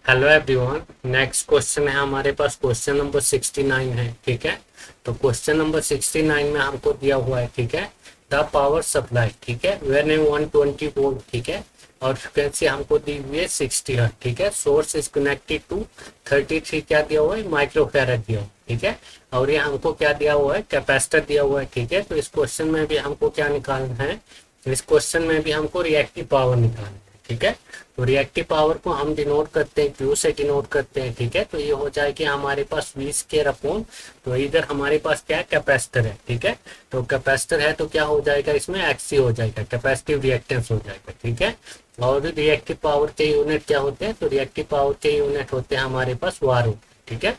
Hello everyone. Next question है हमारे पास, question number 69 है। ठीक है, तो क्वेश्चन नंबर 69 में हमको दिया हुआ है, ठीक है, द पावर सप्लाई, ठीक है, वेन ए 120 वोल्ट, ठीक है, और फ्रिक्वेंसी हमको दी हुई है 60 हर्ट्ज, ठीक है। सोर्स इज कनेक्टेड टू 33 क्या दिया हुआ है, माइक्रोफैराड दिया हुआ है, ठीक है। और ये हमको क्या दिया हुआ है, कैपेसिटर दिया हुआ है, ठीक है। तो इस क्वेश्चन में भी हमको क्या निकालना है, इस क्वेश्चन में भी हमको रिएक्टिव पावर निकालना है, ठीक है। तो रिएक्टिव पावर को हम डिनोट करते हैं, क्यू से डिनोट करते हैं, ठीक है। तो ये हो जाएगी हमारे पास वी स्क्वायर अपॉन, तो इधर हमारे पास क्या है, कैपेसिटर है, ठीक है। तो कैपेसिटर है तो क्या हो जाएगा, इसमें एक्सी हो जाएगा, कैपेसिटिव रिएक्टेंस हो जाएगा, ठीक है। और रिएक्टिव पावर के यूनिट क्या होते हैं, तो रिएक्टिव पावर के यूनिट होते हैं हमारे पास वार, ठीक है।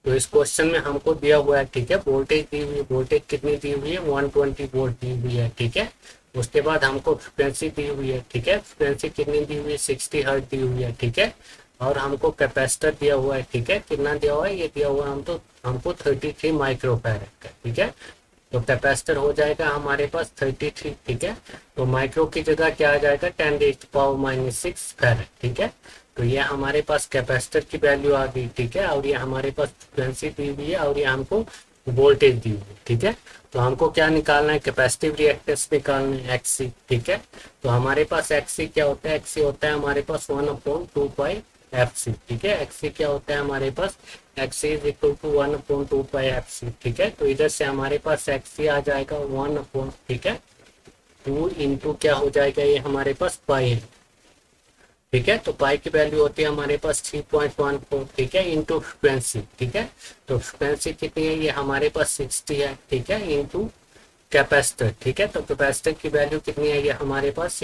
तो इस क्वेश्चन में हमको दिया हुआ है, ठीक है, वोल्टेज दी हुई है, वोल्टेज कितनी दी हुई है, 120 वोल्ट दी हुई है, ठीक है। उसके बाद हमको फ्रिक्वेंसी दी हुई है, ठीक है, फ्रिक्वेंसी कितनी दी हुई है, 60 हर्ट्ज दी हुई है, ठीक है। और हमको कैपेसिटर दिया हुआ है, ठीक है, कितना दिया हुआ है, ये दिया हुआ है हमको 33 माइक्रोफैराड का, ठीक है। तो कैपेसिटर हो जाएगा हमारे पास 33, ठीक है। तो माइक्रो की जगह क्या आ जाएगा, 10⁻⁻⁶ फैराड, ठीक है। तो ये हमारे पास कैपेसिटर की वैल्यू आ गई, ठीक है। और ये हमारे पास फ्रिक्वेंसी दी हुई है और ये हमको वोल्टेज दी हुई है, ठीक है। तो हमको क्या निकालना है, कैपेसिटिव रिएक्टेंस निकालना है, एक्सी, ठीक है। तो हमारे पास एक्सी क्या होता है, एक्सी होता है हमारे पास 1/2 पाई एफ सी, ठीक है। एक्सी क्या होता है हमारे पास, X C is equal to 1/2 pi F C, ठीक है। तो इधर से हमारे पास एक्सी आ जाएगा 1 ठीक है 2 इंटू क्या हो जाएगा, ये हमारे पास पाई है, ठीक है। तो पाई की वैल्यू होती है हमारे पास 3.14, ठीक है, इंटू फ्रिक्वेंसी, ठीक है। तो फ्रिक्वेंसी कितनी है, ये हमारे पास 60 है, ठीक है, इंटू कैपेसिटर, ठीक है। तो कैपेसिटर की वैल्यू कितनी है, ये हमारे पास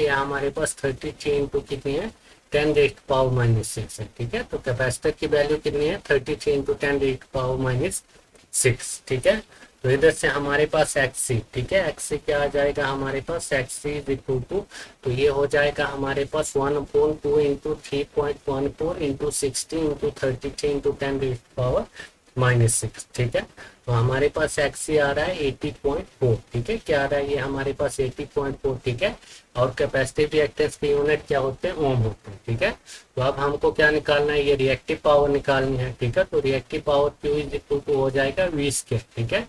33 इंटू कितनी है, 10⁻⁻⁶ है, ठीक है। तो कैपेसिटर की वैल्यू कितनी है, 33 इंटू 10⁻⁻�6, ठीक है। तो इधर से हमारे पास एक्सी, ठीक है, एक्सी क्या आ जाएगा हमारे पास, एक्सी इज इक्वल टू, तो ये हो जाएगा हमारे पास 1/2 इंटू 3.14 इंटू 60 इंटू 33 इंटू 10⁻⁻⁶, ठीक है। तो हमारे पास एक्सी आ रहा है 80.4, ठीक है, क्या आ रहा है, ये हमारे पास 80.4, ठीक है। और कैपेसिटिव रिएक्टेंस के यूनिट क्या होते हैं, ओम होते हैं, ठीक है। तो अब हमको क्या निकालना है, ये रिएक्टिव पावर निकालनी है, ठीक है। तो reactive power Q is equal to हो जाएगा वी स्क्वायर, ठीक है।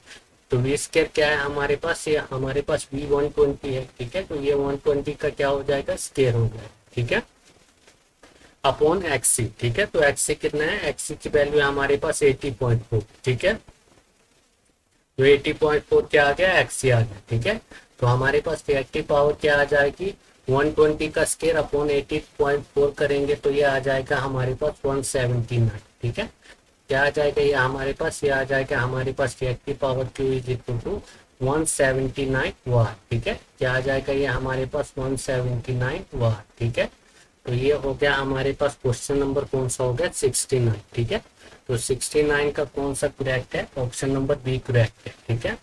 तो वी स्क्वायर क्या है हमारे पास, ये हमारे पास वी 120 है, ठीक है। तो ये 120 का क्या हो जाएगा, स्क्वायर हो जाएगा, ठीक है, अपॉन एक्सी, ठीक है। तो एक्सी कितना है, एक्सी की वैल्यू हमारे पास 80.4, ठीक है। तो 80.4 क्या आ गया, एक्सी आ गया, ठीक है। तो हमारे पास रिएक्टिव पावर क्या आ जाएगी, 120 का स्क्वायर अपॉन 80.4 करेंगे तो ये आ जाएगा हमारे पास 179, ठीक है। क्या आ जाएगा, ये हमारे पास ये आ जाएगा हमारे पास reactive power Q is equal to 179 watt, ठीक है। क्या आ जाएगा, ये हमारे पास 179 वाट, ठीक है। तो ये हो गया हमारे पास क्वेश्चन नंबर कौन सा हो गया, 69, ठीक है। तो 69 का कौन सा करेक्ट है, ऑप्शन नंबर बी करेक्ट है, ठीक है।